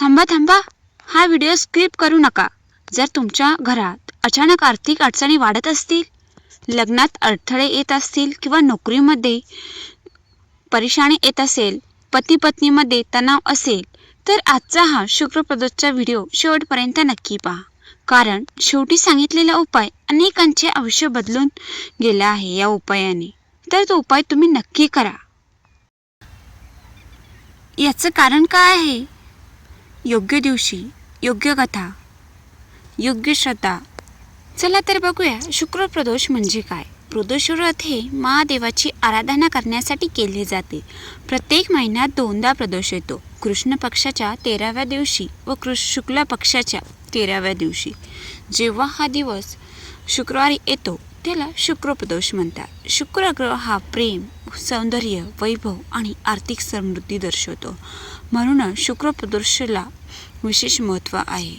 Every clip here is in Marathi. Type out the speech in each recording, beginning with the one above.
थांबा थांबा, हा व्हिडिओ स्किप करू नका. जर तुमच्या घरात अचानक आर्थिक अडचणी वाढत असतील, लग्नात अडथळे येत असतील किंवा नोकरीमध्ये परेशानी येत असेल, पती पत्नीमध्ये तणाव असेल, तर आजचा हा शुक्रप्रदोषचा व्हिडिओ शेवटपर्यंत नक्की पहा. कारण शेवटी सांगितलेला उपाय अनेकांचे आयुष्य बदलून गेले आहे या उपायाने. तर तो उपाय तुम्ही नक्की करा. याचं कारण काय आहे? योग्य दिवशी, योग्य कथा, योग्य श्रद्धा. चला तर बघूया शुक्रप्रदोष म्हणजे काय. प्रदोष व्रत हे महादेवाची आराधना करण्यासाठी केले जाते. प्रत्येक महिन्यात 2दा प्रदोष येतो. कृष्ण पक्षाच्या 13व्या दिवशी व शुक्ल पक्षाच्या 13व्या दिवशी. जेव्हा हा दिवस शुक्रवारी येतो त्याला शुक्रप्रदोष म्हणतात. शुक्र ग्रह हा प्रेम, सौंदर्य, वैभव आणि आर्थिक समृद्धी दर्शवतो. म्हणून शुक्रप्रदोषाला विशेष महत्त्व आहे.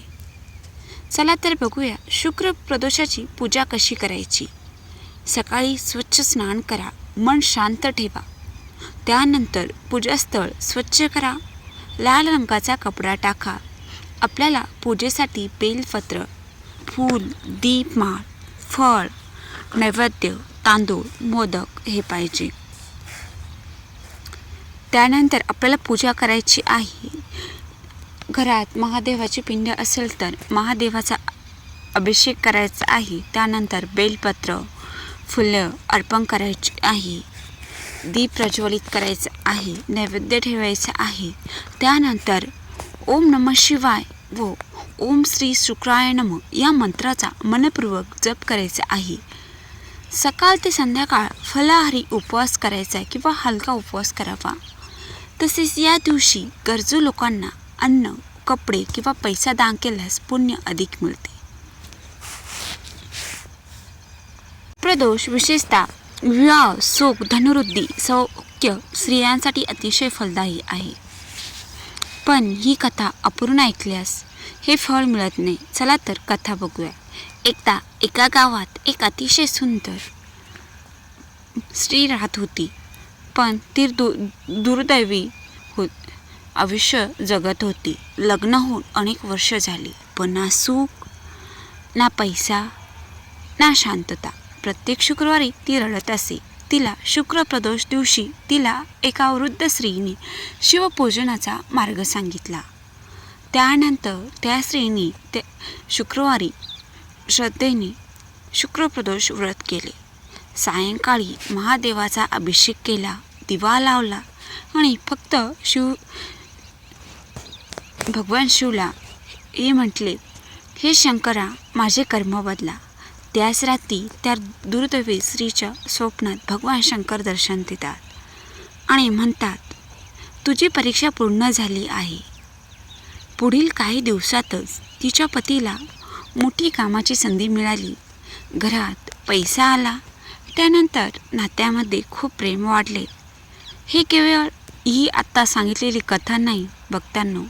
चला तर बघूया शुक्रप्रदोषाची पूजा कशी करायची. सकाळी स्वच्छ स्नान करा, मन शांत ठेवा. त्यानंतर पूजास्थळ स्वच्छ करा. लाल रंगाचा कपडा टाका. आपल्याला पूजेसाठी बेलपत्र, फूल, दीपमाळ, फळ, नैवेद्य, तांदूळ, मोदक हे पाहिजे. त्यानंतर आपल्याला पूजा करायची आहे. घरात महादेवाची पिंड असेल तर महादेवाचा अभिषेक करायचा आहे. त्यानंतर बेलपत्र, फुलं अर्पण करायची आहे. दीप प्रज्वलित करायचं आहे. नैवेद्य ठेवायचं आहे. त्यानंतर ओम नमः शिवाय व ओम श्री शुक्राय नमः या मंत्राचा मनपूर्वक जप करायचा आहे. सकाळ ते संध्याकाळ फलाहारी उपवास करायचा आहे किंवा हलका उपवास करावा. तसेच या दिवशी गरजू लोकांना अन्न, कपडे किंवा पैसा दान केल्यास पुण्य अधिक मिळते. प्रदोष विशेषतः विवाह, सुख, धनवृद्धी, सौख्य स्त्रियांसाठी अतिशय फलदायी आहे. पण ही कथा अपूर्ण ऐकल्यास हे फळ मिळत नाही. चला तर कथा बघूया. एकदा एका गावात एक अतिशय सुंदर स्त्री राहत होती. पण ती दुर्दैवी आयुष्य जगत होती. लग्न होऊन अनेक वर्ष झाली, पण ना सुख, ना पैसा, ना शांतता. प्रत्येक शुक्रवारी ती रडत असे. तिला शुक्रप्रदोष दिवशी तिला एका वृद्ध स्त्रीने शिवपूजनाचा मार्ग सांगितला. त्यानंतर त्या स्त्रीने शुक्रवारी श्रद्धेने शुक्रप्रदोष व्रत केले. सायंकाळी महादेवाचा अभिषेक केला, दिवा लावला आणि फक्त भगवान शिवला हे म्हटले, हे शंकरा, माझे कर्म बदला. त्याच रात्री त्या दुर्दैवी स्त्रीच्या स्वप्नात भगवान शंकर दर्शन देतात आणि म्हणतात, तुझी परीक्षा पूर्ण झाली आहे. पुढील काही दिवसातच तिच्या पतीला मोठी कामाची संधी मिळाली. घरात पैसा आला. त्यानंतर नात्यामध्ये खूप प्रेम वाढले. हे केवळ ही आत्ता सांगितलेली कथा नाही भक्तांनो,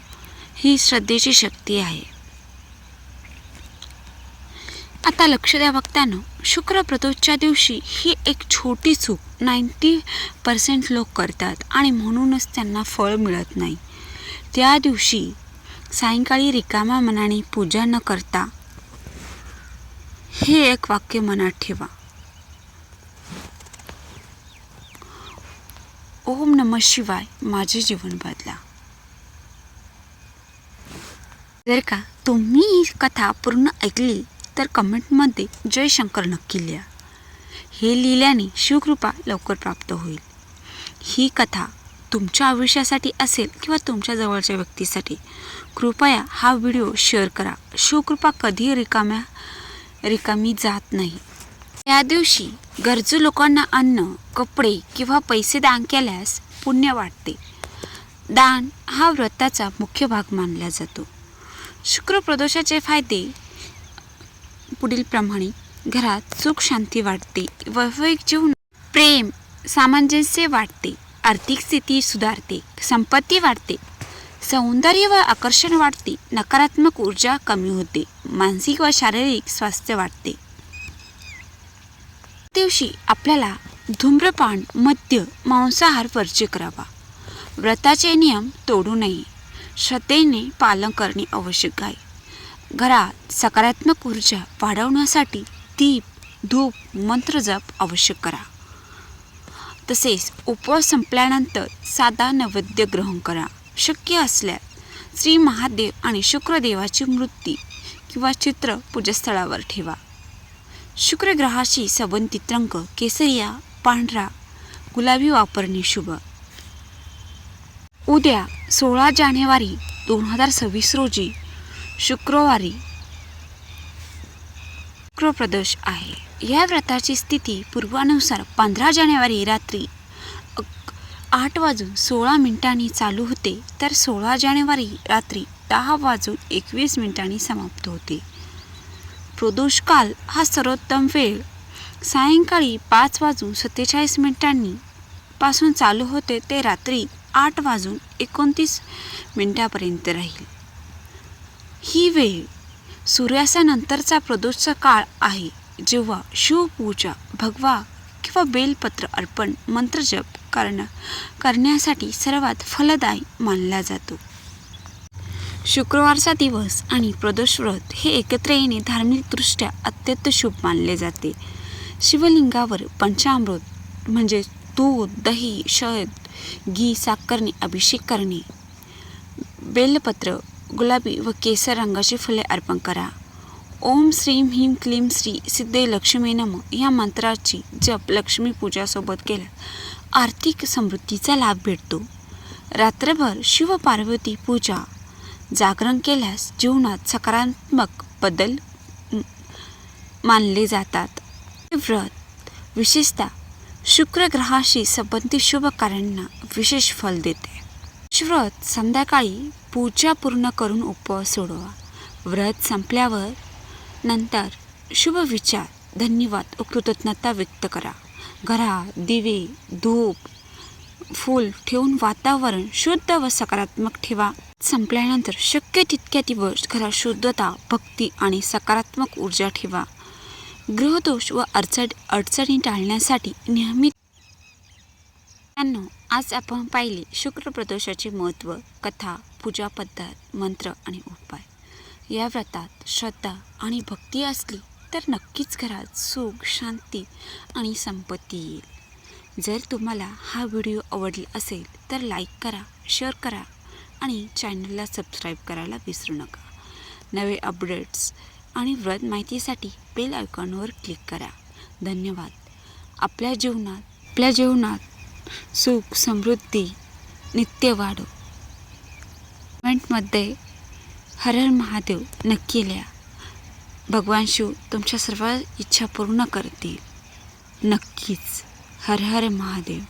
ही श्रद्धेची शक्ती आहे. आता लक्ष द्या भक्तांनो, शुक्रप्रदोषच्या दिवशी ही एक छोटी चूक 90% लोक करतात आणि म्हणूनच त्यांना फळ मिळत नाही. त्या दिवशी सायंकाळी रिकाम्या मनाने पूजा न करता हे एक वाक्य मनात ठेवा. ओम नमः शिवाय, माझे जीवन बदला. जर का तुम्ही ही कथा पूर्ण ऐकली तर कमेंटमध्ये जय शंकर नक्की लिहा. हे लिहिल्याने शिवकृपा लवकर प्राप्त होईल. ही कथा तुमच्या आयुष्यासाठी असेल किंवा तुमच्या जवळच्या व्यक्तीसाठी, कृपया हा व्हिडिओ शेअर करा. शिवकृपा कधी रिकामी जात नाही. या दिवशी गरजू लोकांना अन्न, कपडे किंवा पैसे दान केल्यास पुण्य वाटते. दान हा व्रताचा मुख्य भाग मानला जातो. शुक्रप्रदोषाचे फायदे पुढील प्रमाणे: घरात सुख शांती वाढते. वैवाहिक जीवन प्रेम सामंजस्य वाढते. आर्थिक स्थिती सुधारते. संपत्ती वाढते. सौंदर्य व आकर्षण वाढते. नकारात्मक ऊर्जा कमी होते. मानसिक व शारीरिक स्वास्थ्य वाढते. दिवशी आपल्याला धूम्रपान, मद्य, मांसाहार वर्ज्य करावा. व्रताचे नियम तोडू नये. श्रद्धेने पालन करणे आवश्यक आहे. घरात सकारात्मक ऊर्जा वाढवण्यासाठी दीप, धूप, मंत्रजप आवश्यक करा. तसेच उपवास संपल्यानंतर साधा नैवेद्य ग्रहण करा. शक्य असल्यास श्री महादेव आणि शुक्रदेवाची मूर्ती किंवा चित्र पूजास्थळावर ठेवा. शुक्रग्रहाशी संबंधित रंग केसरिया, पांढरा, गुलाबी वापरणे शुभ. उद्या 16 जानेवारी 2026 रोजी शुक्रवारी शुक्रप्रदोष आहे. या व्रताची स्थिती पूर्वानुसार 15 जानेवारी रात्री 8:16 चालू होते तर 16 जानेवारी रात्री 10:21 समाप्त होते. प्रदोष काल हा सर्वोत्तम वेळ सायंकाळी 5:47 पासून चालू होते ते रात्री 8:29 पर्यंत राहील. ही वेळ सूर्यास्तानंतरचा प्रदोषचा काळ आहे, जेव्हा शिवपूजा, भगवा किंवा बेलपत्र अर्पण, मंत्रजप करण्यासाठी सर्वात फलदायी मानला जातो. शुक्रवारचा दिवस आणि प्रदोष व्रत हे एकत्र येणे धार्मिकदृष्ट्या अत्यंत शुभ मानले जाते. शिवलिंगावर पंचामृत म्हणजे दूध, दही, शहद, घी, साखरेने अभिषेक करणे. बेलपत्र, गुलाबी व केसर रंगाची फुले अर्पण करा. ओम श्रीं ह्रीं क्लीं श्री सिद्धे लक्ष्मी नमः या मंत्राची जप लक्ष्मी पूजासोबत केला आर्थिक समृद्धीचा लाभ भेटतो. रात्रभर शिव पार्वती पूजा जागरण केल्यास जीवनात सकारात्मक बदल मानले जातात. हे व्रत विशेषतः शुक्र ग्रहाशी संबंधित शुभ कार्यांना विशेष फल देते. व्रत संध्याकाळी पूजा पूर्ण करून उपवास सोडवा. व्रत संपल्यावर नंतर शुभ विचार, धन्यवाद व कृतज्ञता व्यक्त करा. घरात दिवे, धूप, फूल ठेवून वातावरण शुद्ध व सकारात्मक ठेवा. संपल्यानंतर शक्य तितक्या दिवस घरात शुद्धता, भक्ती आणि सकारात्मक ऊर्जा ठेवा. ग्रहदोष व अडचणी टाळण्यासाठी नियमित. आज आपण पाहिले शुक्र प्रदोषाचे महत्त्व, कथा, पूजा पद्धत, मंत्र आणि उपाय. या व्रतात श्रद्धा आणि भक्ती असली तर नक्कीच घरात सुख, शांती आणि संपत्ती येईल. जर तुम्हाला हा व्हिडिओ आवडला असेल तर लाईक करा, शेअर करा आणि चॅनलला सबस्क्राईब करायला विसरू नका. नवे अपडेट्स आणि व्रत माहितीसाठी बेल आयकॉनवर क्लिक करा. धन्यवाद. आपल्या जीवनात सुख, समृद्धी नित्य वाढो. कमेंटमध्ये हर हर महादेव नक्की लिहा. भगवान शिव तुमच्या सर्व इच्छा पूर्ण करतील. नक्कीच. हर हर महादेव.